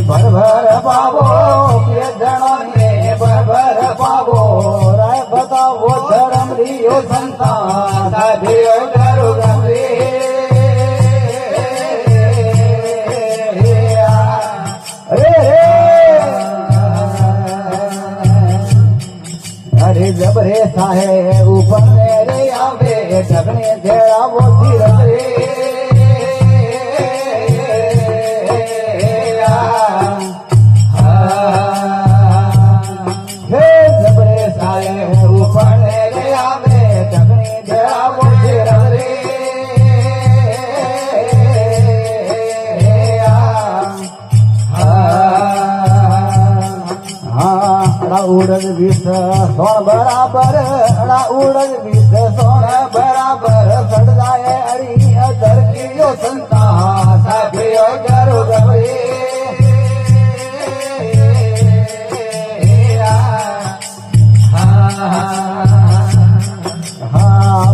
ભર પાવો જણોને ભર પાવો રાય બતાવો ધર્મ રીયો સંતા સાધ્યો ડરો ગમે અરે જબરે સાહે ઉપર રે આવે ઢગને જેરાવો ધીરજ રે ઉડદ વિષ સોણ બરાબર ઉડદ વિષ સોણ બરાબર સડદાય અડી અધર કિયો સંતા સાધ્યો ગરો ગમે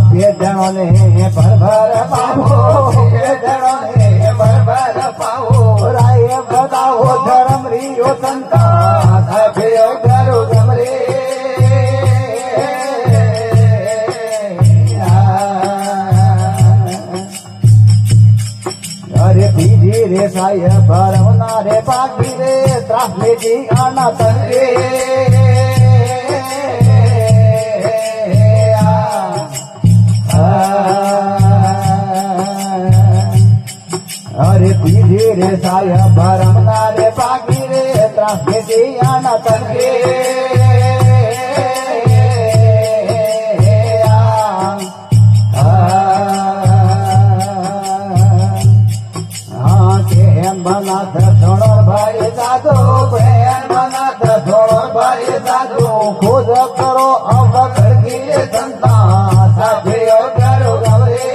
બે જણો ને ભર પાવો બે જણો ને ભર પાવો રાય બતાવો ધર્મ રીયો સંતા સાધ્યો ગરો ગમરે અરે બીજી રે સાય ભરવના રે પાકી રે ત્રાસ લેજી આના તંગે અરે બીજી રે સાય ભરવના રે પાકી રે ત્રાસ લેજી આના તંગે મનાથ થોડો ભાઈ સાધુ બેન મનાથ થોડો ભાઈ સાધુ ખુદ કરો અવગડકી સંતા સાધ્યો કરો ગવરે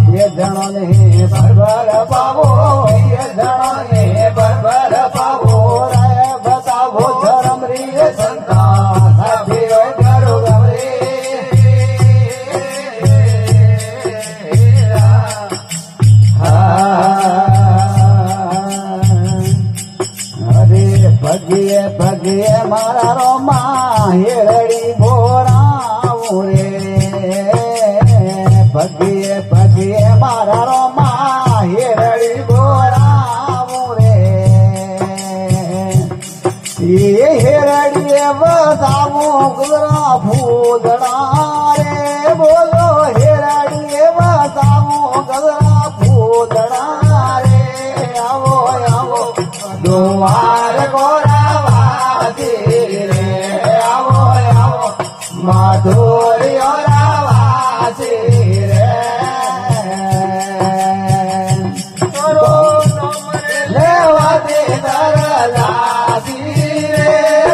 બે જણો ને ભર પાવો બે જણો ને ભર પાવો રાય બતાવો ધર્મ રી સંતા સાધ્યો કરો ગવરે ભગીએ ભગીએ મારા રોમા હેરડી બોરાવું રે ભગીએ ભગીએ મારા રોમા હેરડી બોરાવું રે એ હેરડીએ બતાવું ગુજરા ફૂદડા રે બોલો હેરડીએ બતાવું ગજરા ફૂદડા રે આવો આવો દુવાર ગોરાવાસી રે આવો આવો માધુર્ય રાવાસી રે લેવા દે દરદાસી રે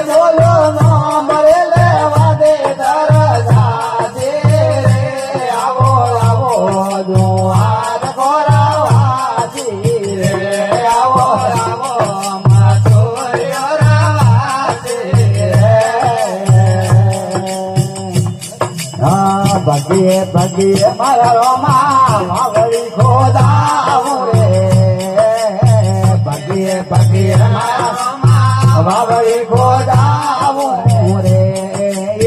બોલો નામ રે લેવા દે દરદાસી રે આવો આવો દુવાર ગોરાવાસી રે આવો આવો ભગીએ ભગીએ મારા રોમા વાવડી ખોદાવું રે ભગીએ ભગીએ મારા રોમા વાવડી ખોદાવું રે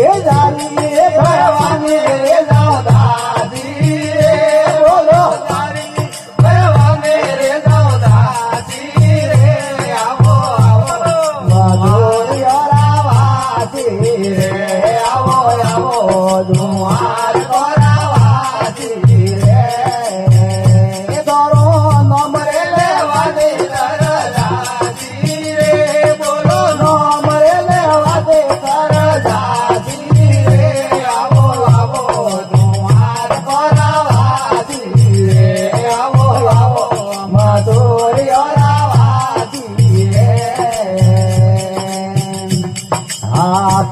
એ જારી રે ભરવાની રે જાઓ દાદી રે બોલો જારી ભરવાની રે જાઓ દાદી રે આવો આવો માધુર્ય રાવાસી રે આવો આવો દુઆ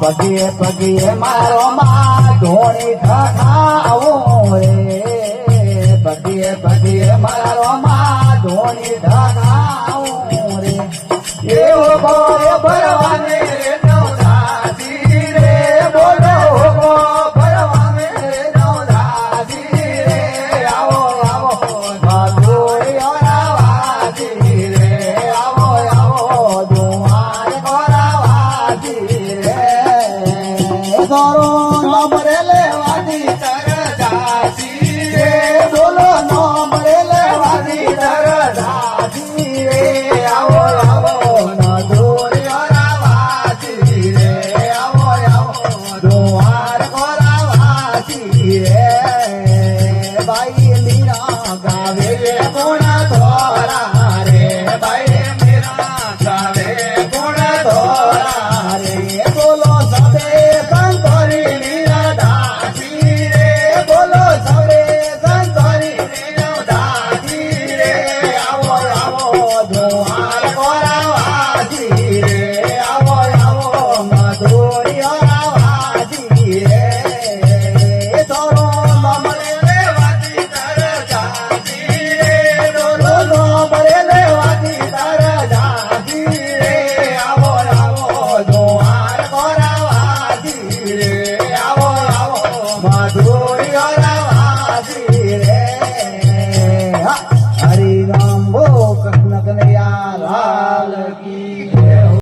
પગીએ પગીએ મારો માં ધોણી ઠઠાવું રે બટીએ બટીએ મારા રોમા ધોણી ઢગાઉં રે એવો ગોળો ભરવાને રે નવરાજી રે બોલો ગો ભરવાને રે નવરાજી રે આવો આવો ભાદોયો રાવાજી રે આવો આવો દુઆર કોરાવાજી રે તારો નામ રે લેવાજી તરજાજી રે બોલો નામ રે લેવાજી તરજાજી રે આવો આવો નદોરિયો રાવાજી રે આવો આવો દુઆર કોરાવાજી રે ભાઈ મીરા ગાવે ગુણ ધોરા રે ભાઈ મીરા ગાવે ગુણ ધોરા રે બોલો સબે સંતોરી મીરા દાસી રે બોલો સબે સંતોરી મીરા દાસી રે આવો આવો દુઆર કોરાવાજી રે આવો આવો મધુરિયો રાવાજી રે તોરો મમરે લેવાજી તરજાજી રે ડોલો મમરે લેવાજી તરજાજી રે આવો આવો દુઆર કોરાવાજી રે આવો આવો મધુરિયો